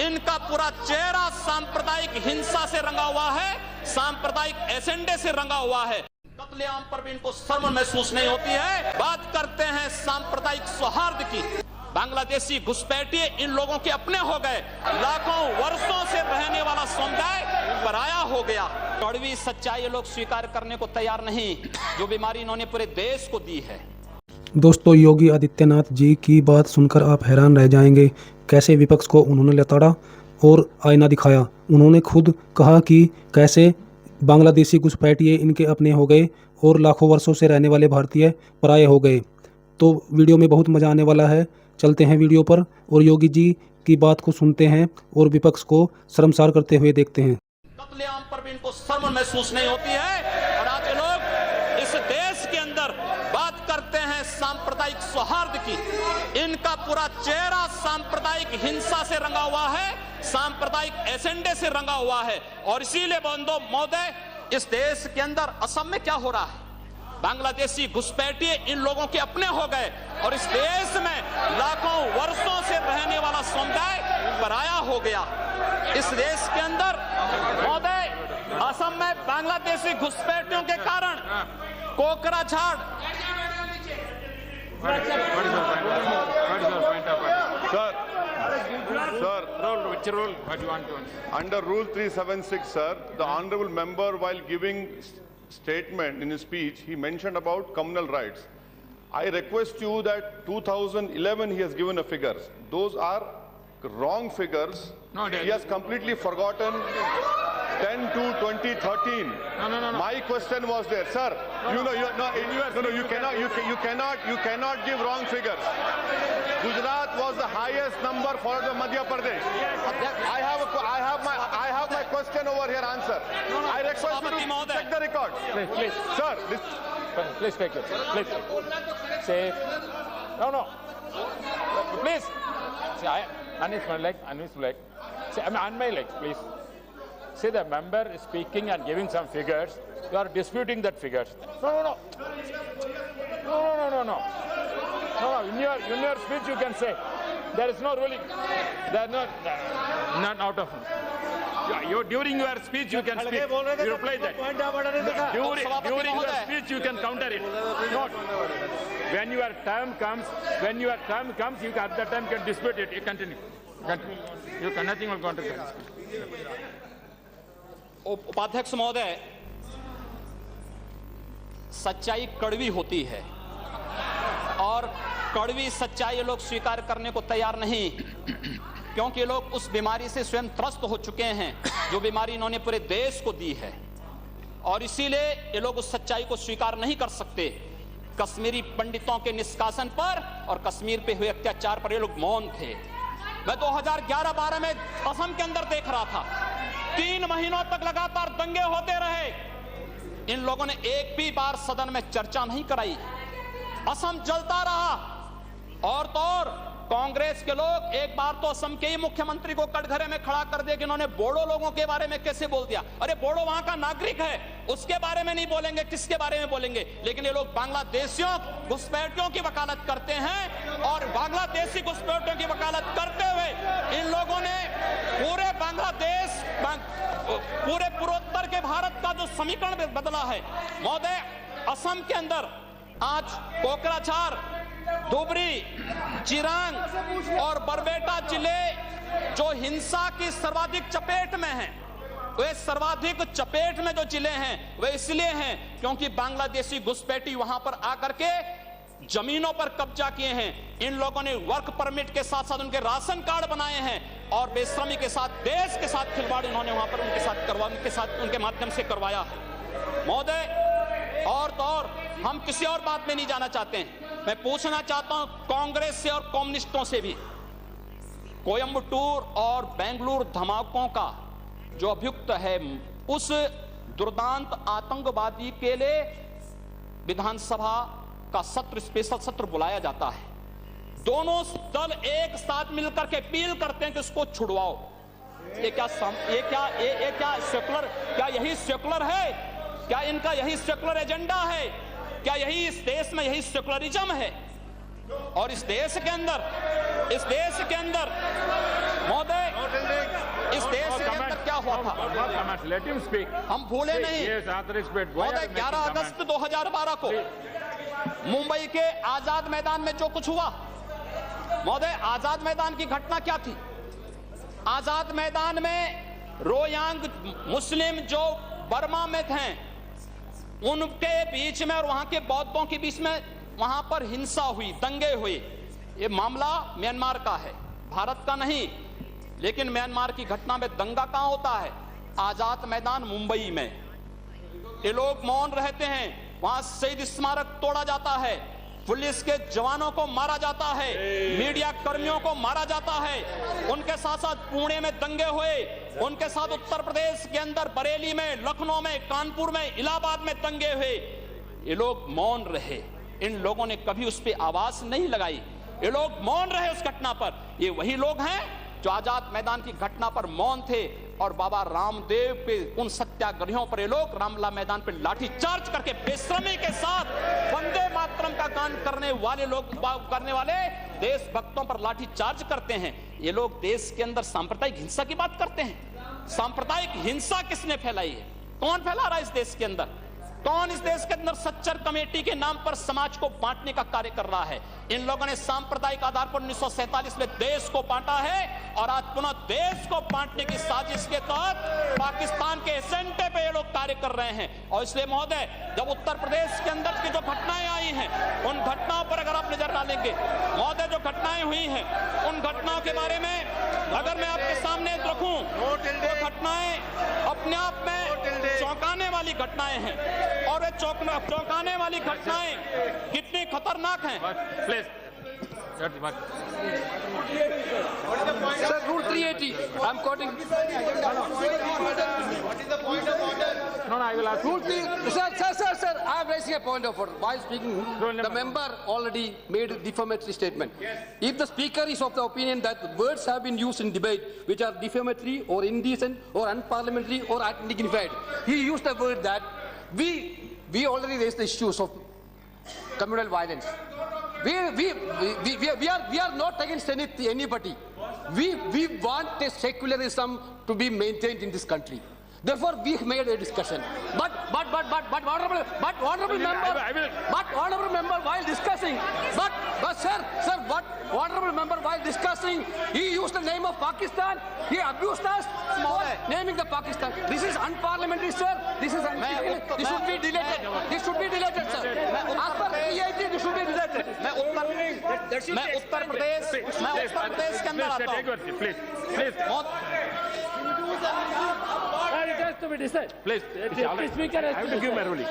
इनका पूरा चेहरा सांप्रदायिक हिंसा से रंगा हुआ है, सांप्रदायिक एजेंडे से रंगा हुआ है। कत्लेआम पर भी इनको शर्म महसूस नहीं होती है। बात करते हैं सांप्रदायिक सौहार्द की। बांग्लादेशी घुसपैठिए इन लोगों के अपने हो गए, लाखों वर्षों से रहने वाला समुदाय पराया हो गया। कड़वी सच्चाई लोग स्वीकार करने को तैयार नहीं, जो बीमारी इन्होंने पूरे देश को दी है। दोस्तों, योगी आदित्यनाथ जी की बात सुनकर आप हैरान रह जाएंगे। कैसे विपक्ष को उन्होंने लताड़ा और आईना दिखाया। उन्होंने खुद कहा कि कैसे बांग्लादेशी घुसपैठिए इनके अपने हो गए और लाखों वर्षों से रहने वाले भारतीय पराये हो गए। तो वीडियो में बहुत मज़ा आने वाला है। चलते हैं वीडियो पर और योगी जी की बात को सुनते हैं और विपक्ष को शर्मसार करते हुए देखते हैं। कत्लेआम पर भी इनको शर्म महसूस नहीं होती है। और आज ये लोग इस देश के अंदर बात करते हैं सांप्रदायिक सौहार्द की। इनका पूरा चेहरा सांप्रदायिक हिंसा से रंगा हुआ है, सांप्रदायिक एजेंडे से रंगा हुआ है। और इसीलिए बंधु महोदय, इस देश के अंदर असम में क्या हो रहा है, बांग्लादेशी घुसपैठिए इन लोगों के अपने हो गए और इस देश में लाखों वर्षों से रहने वाला समुदाय पराया हो गया। इस देश के अंदर महोदय, असम में बांग्लादेशी घुसपैठियों के कारण Kokrajhar Sir, under Rule 376, sir, the honourable member, while giving statement in his speech, he mentioned about communal rights. I request you that 2011 he has given a figures. Those are wrong figures. No, he has completely forgotten 10 to 2013. No. My question was there, sir. You cannot give wrong figures. Gujarat was the highest number followed by Madhya Pradesh. I have my question over here answer. I request you to check the record. Please. Sir, Please take it. Please. Say. No. Please. See, unmute my leg. Say, on my leg, please. See, the member is speaking and giving some figures. You are disputing that figures. No. In your speech you can say there is no ruling. There is not out of. During your speech you can speak. You reply that. During your speech you can counter it. Not when your term comes. You at that time can dispute it. You continue. You can nothing will counter that. उपाध्यक्ष महोदय, सच्चाई कड़वी होती है और कड़वी सच्चाई लोग स्वीकार करने को तैयार नहीं, क्योंकि लोग उस बीमारी से स्वयं त्रस्त हो चुके हैं, जो बीमारी इन्होंने पूरे देश को दी है। और इसीलिए ये लोग उस सच्चाई को स्वीकार नहीं कर सकते। कश्मीरी पंडितों के निष्कासन पर और कश्मीर पे हुए अत्याचार पर ये लोग मौन थे। मैं 2011-12 में असम के अंदर देख रहा था, 3 महीनों तक लगातार दंगे होते रहे। इन लोगों ने एक भी बार सदन में चर्चा नहीं कराई। असम जलता रहा। और तो और कांग्रेस के लोग एक बार तो असम के ही मुख्यमंत्री को कटघरे में खड़ा कर दिया कि इन्होंने बोडो लोगों के बारे में कैसे बोल दिया। अरे बोडो वहां का नागरिक है, उसके बारे में नहीं बोलेंगे, किसके बारे में बोलेंगे? लेकिन ये लोग बांग्लादेशियों घुसपैठियों की वकालत करते हैं और बांग्लादेशी घुसपैठियों की वकालत करते हुए इन लोगों ने पूरे बांग्लादेश, पूरे पूर्वोत्तर के भारत का जो समीकरण बदला है। महोदय, असम के अंदर आज कोकराझार, धुबरी, चिरांग और बरबेटा जिले जो हिंसा की सर्वाधिक चपेट में हैं, वे सर्वाधिक चपेट में जो जिले हैं वे इसलिए हैं क्योंकि बांग्लादेशी घुसपैठी वहां पर आकर के जमीनों पर कब्जा किए हैं। इन लोगों ने वर्क परमिट के साथ साथ उनके राशन कार्ड बनाए हैं और बेशर्मी के साथ देश के साथ खिलवाड़ उन्होंने वहां पर उनके माध्यम से करवाया है। महोदय, और तो और हम किसी और बात में नहीं जाना चाहते हैं। मैं पूछना चाहता हूं कांग्रेस से और कम्युनिस्टों से भी, कोयंबटूर और बेंगलुरु धमाकों का जो अभियुक्त है, उस दुर्दांत आतंकवादी के लिए विधानसभा का स्पेशल सत्र बुलाया जाता है। दोनों दल एक साथ मिलकर के अपील करते हैं कि उसको छुड़वाओ। ये क्या सेकुलर, क्या यही सेकुलर है? क्या इनका यही सेकुलर एजेंडा है? क्या यही इस देश में यही सेकुलरिज्म है? और इस देश के अंदर महोदय, था। comments. Let him speak. हम भूले नहीं। Yes, authorized speech. Why are महोदय you making 11 comments? अगस्त 2012 को मुंबई के आजाद मैदान में जो कुछ हुआ, महोदय आजाद मैदान की घटना क्या थी? आजाद मैदान में रोयांग मुस्लिम जो बर्मा में थे उनके बीच में और वहां के बौद्धों के बीच में वहां पर हिंसा हुई, दंगे हुए। ये मामला म्यांमार का है, भारत का नहीं। लेकिन म्यांमार की घटना में दंगा कहां होता है? आजाद मैदान मुंबई में। ये लोग मौन रहते हैं, वहां शहीद स्मारक तोड़ा जाता है, पुलिस के जवानों को मारा जाता है, मीडिया कर्मियों को मारा जाता है। उनके साथ साथ पुणे में दंगे हुए, उनके साथ उत्तर प्रदेश के अंदर बरेली में, लखनऊ में, कानपुर में, इलाहाबाद में दंगे हुए। ये लोग मौन रहे, इन लोगों ने कभी उस पर आवाज नहीं लगाई। ये लोग मौन रहे उस घटना पर। ये वही लोग हैं जो आजाद मैदान की घटना पर मौन थे और बाबा रामदेव पे उन सत्याग्रहियों पर ये लोग रामलला मैदान पे लाठी चार्ज करके बेशर्मी के साथ वंदे मातरम का गान करने वाले लोग, करने वाले देशभक्तों पर लाठी चार्ज करते हैं। ये लोग देश के अंदर सांप्रदायिक हिंसा की बात करते हैं। सांप्रदायिक हिंसा किसने फैलाई है? कौन फैला रहा है इस देश के अंदर? कौन इस देश के अंदर सच्चर कमेटी के नाम पर समाज को बांटने का कार्य कर रहा है? इन लोगों ने सांप्रदायिक आधार पर 1947 में देश को बांटा है और आज पुनः देश को बांटने की साजिश के तहत पाकिस्तान के एजेंडे पे ये लोग कार्य कर रहे हैं। और इसलिए महोदय, जब उत्तर प्रदेश के अंदर की जो घटनाएं आई हैं, उन घटनाओं पर अगर आप नजर डालेंगे महोदय, जो घटनाएं हुई हैं उन घटनाओं के बारे में अगर मैं आपके सामने रखूं तो घटनाएं अपने आप में चौंकाने वाली घटनाएं हैं। और ये चौंकाने वाली घटनाएं कितनी खतरनाक हैं। Sir, Rule 380. I'm quoting. No, I will ask. Rule 3. Sir. I am raising a point of order. While speaking, the member already made a defamatory statement. If the speaker is of the opinion that words have been used in debate which are defamatory or indecent or unparliamentary or undignified, he used the word that we already raised the issues of communal violence. We are not against anybody. We want a secularism to be maintained in this country. Therefore, we made a discussion. But honorable member, while discussing, honorable member, while discussing, he used the name of Pakistan. He abused us for naming the Pakistan. This is unparliamentary, sir. This is this should be deleted. This should be deleted, sir. As per 380, this should be deleted. मैं उत्तर प्रदेश के अंदर आता हूँ। Please. It has to be decided. Please. Speaker has I have to give my ruling.